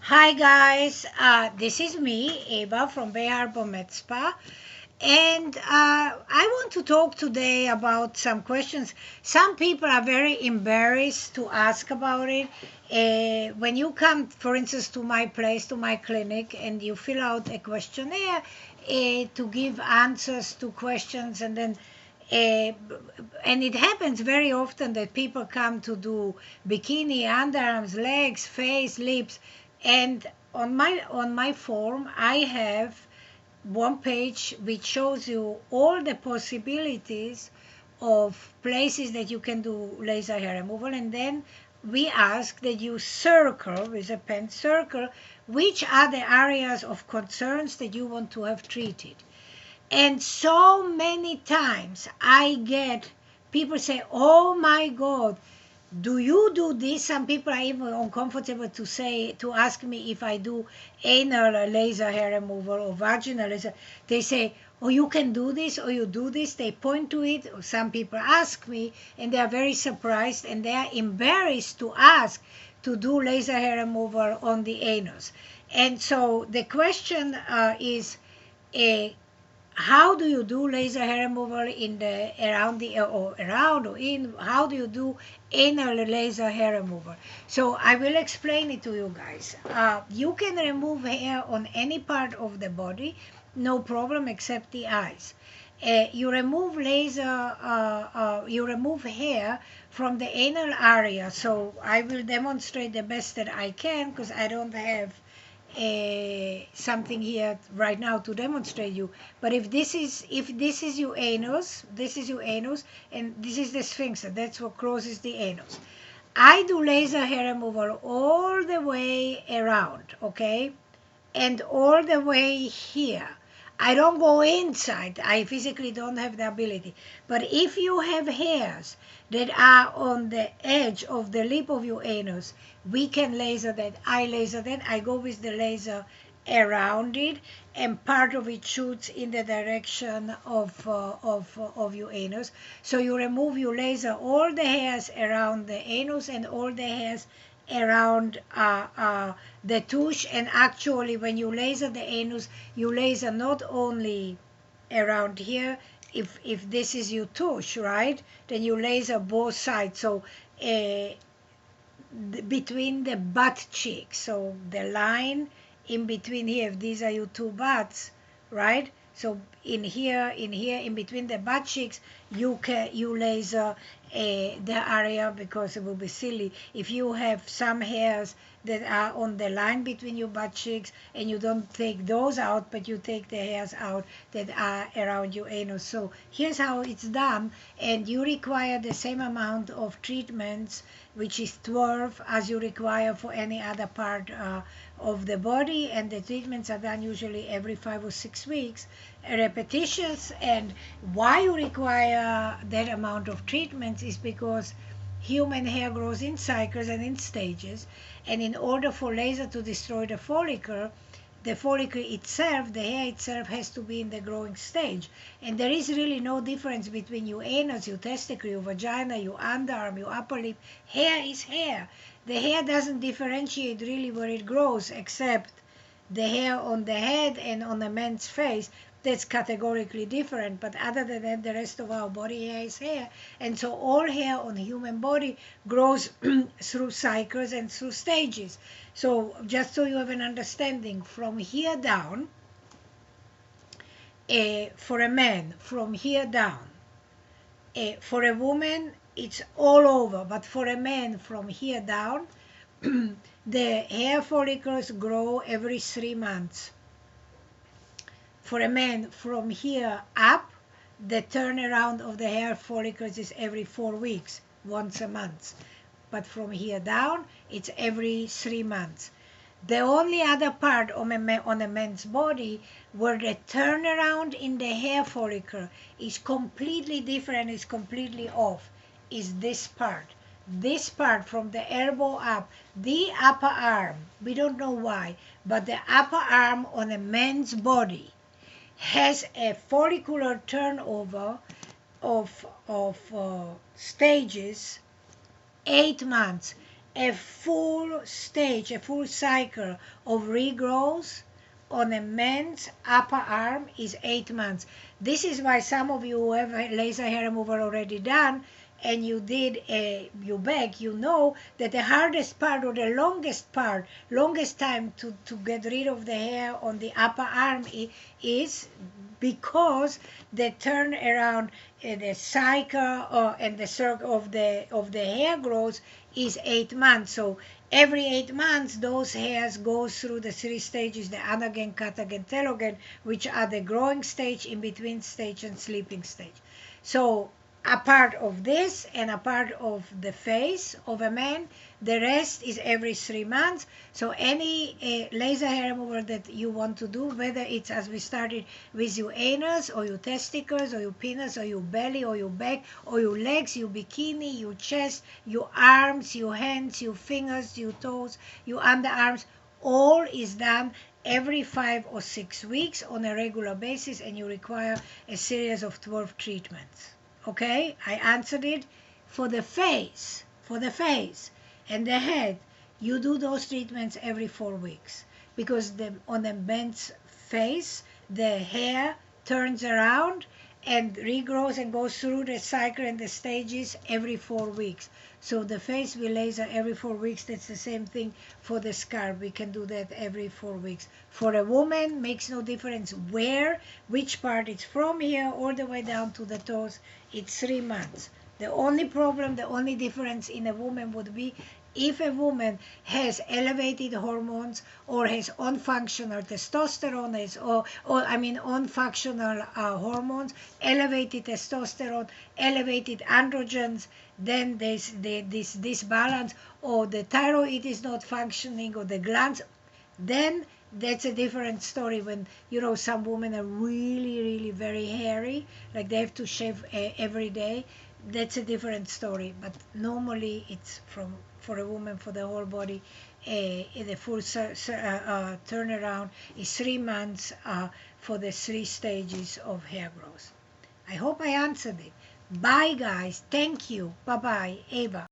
Hi guys, this is me, Eva from Bay Harbour Med Spa, and I want to talk today about some questions. Some people are very embarrassed to ask about it. When you come, for instance, to my place, to my clinic, and you fill out a questionnaire to give answers to questions, uh, and it happens very often that people come to do bikini, underarms, legs, face, lips, and on my form I have one page which shows you all the possibilities of places that you can do laser hair removal, and then we ask that you circle with a pen, circle which are the areas of concerns that you want to have treated. And so many times I get people say, oh my God, do you do this? Some people are even uncomfortable to ask me if I do anal laser hair removal or vaginal laser. They say, oh, you can do this or you do this. They point to it. Or some people ask me and they are very surprised and they are embarrassed to ask to do laser hair removal on the anus. And so the question is, uh, how do you do laser hair removal in the around the or around or in how do you do anal laser hair removal? So I will explain it to you guys. You can remove hair on any part of the body, no problem, except the eyes. You remove hair from the anal area. So I will demonstrate the best that I can because I don't have something here right now to demonstrate you. But if this is your anus, this is your anus, and this is the sphincter. That's what closes the anus. I do laser hair removal all the way around, okay, and all the way here. I don't go inside. I physically don't have the ability. But if you have hairs that are on the edge of the lip of your anus, we can laser that. I laser that. I go with the laser around it, and part of it shoots in the direction of your anus. So you remove, you laser all the hairs around the anus and all the hairs around the tush. And actually when you laser the anus, you laser not only around here. If this is your tush, right, then you laser both sides. So between the butt cheeks, so the line in between here, if these are your two butts, right, so in here in between the butt cheeks, you laser the area, because it will be silly if you have some hairs that are on the line between your butt cheeks and you don't take those out, but you take the hairs out that are around your anus. So here's how it's done, and you require the same amount of treatments, which is 12 as you require for any other part of the body, and the treatments are done usually every 5 or 6 weeks, repetitions. And why you require that amount of treatments is because human hair grows in cycles and in stages, and in order for laser to destroy the follicle itself, the hair itself, has to be in the growing stage. And there is really no difference between your anus, your testicle, your vagina, your underarm, your upper lip. Hair is hair. The hair doesn't differentiate really where it grows, except the hair on the head and on a man's face. That's categorically different. But other than that, the rest of our body hair is hair. And so all hair on the human body grows through cycles and through stages. So just so you have an understanding, from here down, for a man, from here down, for a woman, it's all over. But for a man, from here down, the hair follicles grow every 3 months. For a man, from here up, the turnaround of the hair follicles is every 4 weeks, once a month. But from here down, it's every 3 months. The only other part on a man's body where the turnaround in the hair follicle is completely different, is completely off, is this part. This part from the elbow up, the upper arm, we don't know why, but the upper arm on a man's body has a follicular turnover of stages 8 months. a full stage, a full cycle of regrowth on a man's upper arm is 8 months. This is why some of you who have a laser hair removal already done and you did you back, you know that the hardest part or the longest time to get rid of the hair on the upper arm is because the turnaround, the cycle and the circle of the hair growth is 8 months. So every 8 months, those hairs go through the 3 stages, the anagen, catagen, telogen, which are the growing stage, in between stage, and sleeping stage. So a part of this and a part of the face of a man, the rest is every 3 months. So any laser hair removal that you want to do, whether it's as we started with your anus or your testicles or your penis or your belly or your back or your legs, your bikini, your chest, your arms, your hands, your fingers, your toes, your underarms, all is done every 5 or 6 weeks on a regular basis, and you require a series of 12 treatments. Okay, I answered it. For the face, and the head, you do those treatments every 4 weeks, because on the man's face, the hair turns around and regrows and goes through the cycle and the stages every 4 weeks. So the face we laser every 4 weeks. That's the same thing for the scalp. We can do that every 4 weeks. For a woman, makes no difference which part it's from, here all the way down to the toes. It's 3 months. The only problem, the only difference in a woman would be if a woman has elevated hormones or has unfunctional testosterone, unfunctional hormones, elevated testosterone, elevated androgens, then there's this disbalance, or the thyroid is not functioning, or the glands, then that's a different story. When some women are really very hairy, like they have to shave every day, that's a different story. But normally it's for a woman, for the whole body, the full turnaround is 3 months for the 3 stages of hair growth. I hope I answered it. Bye guys. Thank you. Bye bye. Eva.